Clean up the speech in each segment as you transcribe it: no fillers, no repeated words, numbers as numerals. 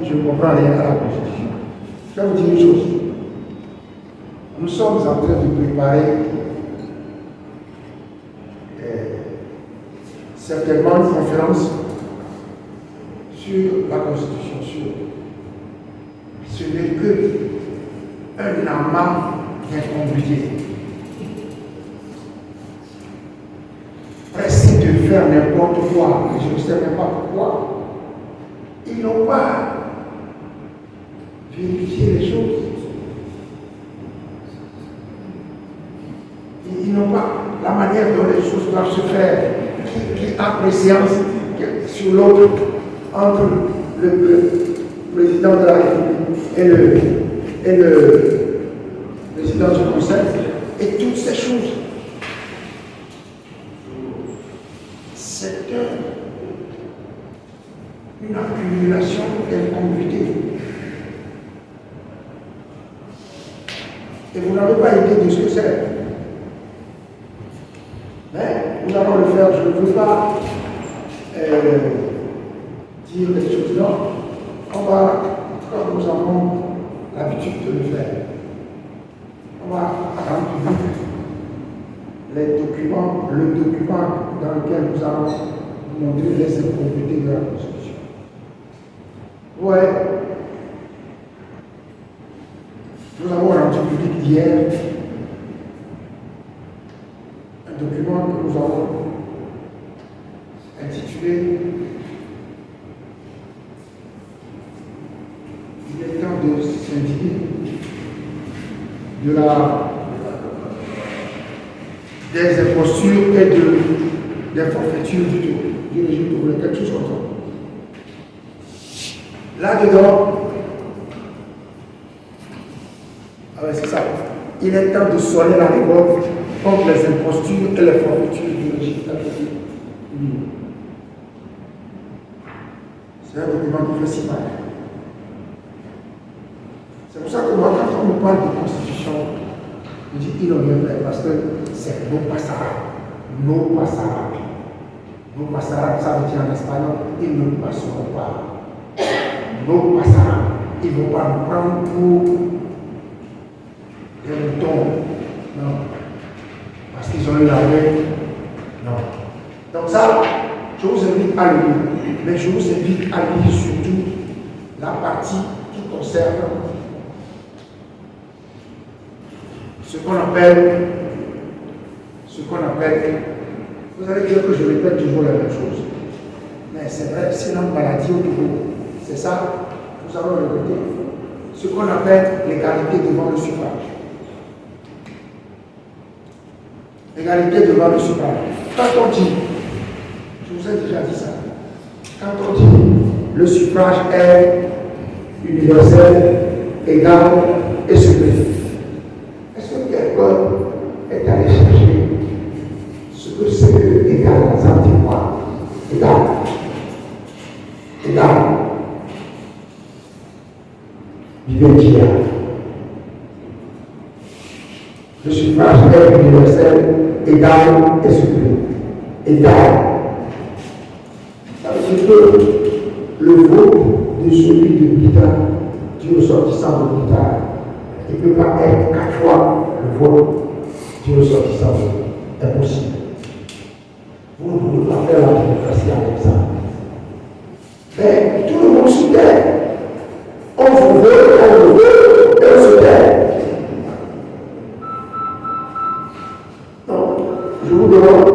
Je ne comprends rien à la Constitution. Je vais vous dire une chose. Nous sommes en train de préparer certainement une conférence sur la Constitution. Ce n'est qu'un amas d'incongruités. Pressés de faire n'importe quoi, et je ne sais même pas pourquoi. Ils n'ont pas vérifié les choses. Ils n'ont pas la manière dont les choses doivent se faire, qui a préséance sur l'autre entre le président de la République et le président du Conseil, et toutes ces choses. C'est une accumulation d'incongruités. Et vous n'avez pas idée de ce que c'est. Mais nous allons le faire. Je ne veux pas dire les choses là. On va, comme nous avons l'habitude de le faire, on va rendre les documents, le document dans lequel nous allons montrer les incongruités de la Constitution. Ouais. Nous avons rendu public hier un document que nous avons intitulé Il est temps de s'indigner des impostures et des forfaitures du régime de quelque chose comme ça. Là-dedans, c'est ça. Il est temps de sonner la révolte contre les impostures et les forfaitures du régime. C'est un document qui fait si mal. C'est pour ça que moi, quand on me parle de constitution, je dis ils n'ont rien fait parce que c'est no pasará. No pasará. No pasará, ça veut dire en espagnol, ils ne passeront pas. No pasará. Ils ne vont pas nous prendre pour des moutons. Non. Parce qu'ils ont eu la main. Non. Donc ça, je vous invite à le lire. Mais je vous invite à lire surtout la partie qui concerne ce qu'on appelle, vous allez dire que je répète toujours la même chose. Mais c'est vrai, c'est notre maladie au Togo. C'est ça, nous allons le répéter. Ce qu'on appelle l'égalité devant le suffrage. Égalité devant le suffrage. Quand on dit, je vous ai déjà dit ça, quand on dit le suffrage est universel, égal et suprême, est-ce que quelqu'un est allé chercher ce que c'est que égal, ça veut dire quoi? Égal. Égal. Vivez-y. Le suffrage est universel, égal et suprême. Égal. Ça veut dire que le vote de celui de Bita, du ressortissant de Bita, il ne peut pas être 4 fois le vote du ressortissant. Impossible. Vous ne pouvez pas faire la démocratie avec ça. Mais tout le monde se tait. On vous veut, et on se tait. Je vous demande.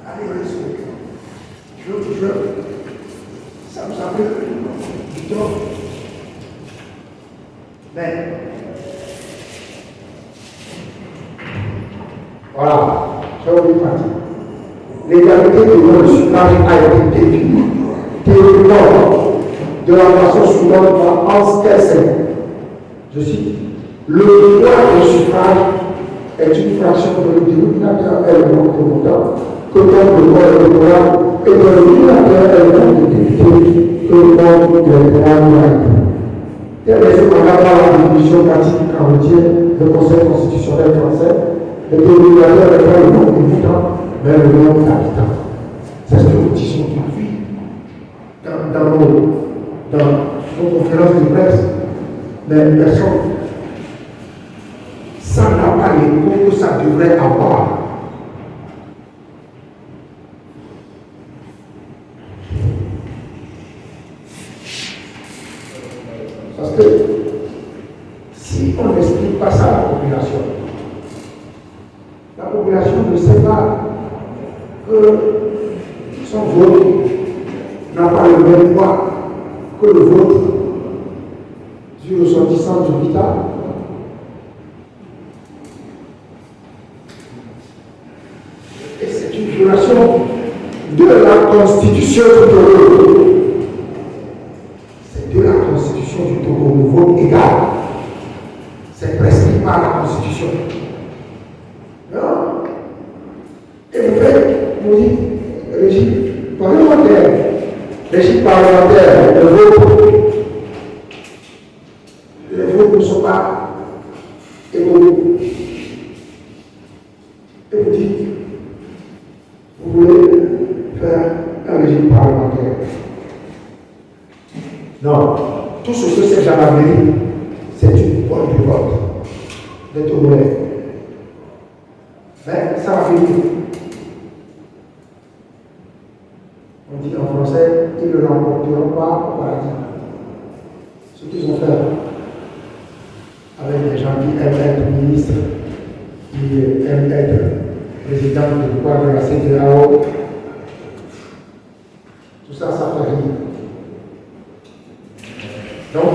Allez, restez. Ça nous a pris du temps. Mais, voilà, je vais vous partir. L'égalité devant le suffrage a été définie théoriquement de la façon suivante par Hans Kelsen. Je cite, le droit au suffrage est une fraction de l'ordinateur élément de votant que compte le droit électoral et de l'ordinateur élément de député que compte l'électorat moralité. Telle est cependant la définition pratique carotienne du Conseil constitutionnel français, le dénominateur n'est pas le nombre de votants, mais le nombre d'habitants. C'est ce que nous disons depuis dans nos conférences de presse. Mais personne, ça n'a pas l'écho que ça devrait avoir. Parce que si on n'explique pas ça à la population ne sait pas que son vote n'a pas le même poids que le vote du ressortissant du vital. Et c'est une violation de la Constitution du Togo. C'est de la Constitution du Togo, le vote égal. C'est prescrit par la Constitution. Non. Et vous faites, vous dites, régime parlementaire. Régime parlementaire, le vote. Les votes ne sont pas égaux. Et vous dites, vous voulez faire un régime parlementaire. Non. Tout ce que c'est gendarmerie, c'est une bonne du vote des Togolais. Mais ça va finir. On dit en français, ils ne l'emporteront pas au paradis. Ce qu'ils ont fait avec des gens qui aiment être ministres, qui aiment être président du pouvoir de la CEDEAO, tout ça, ça fait rire. Donc,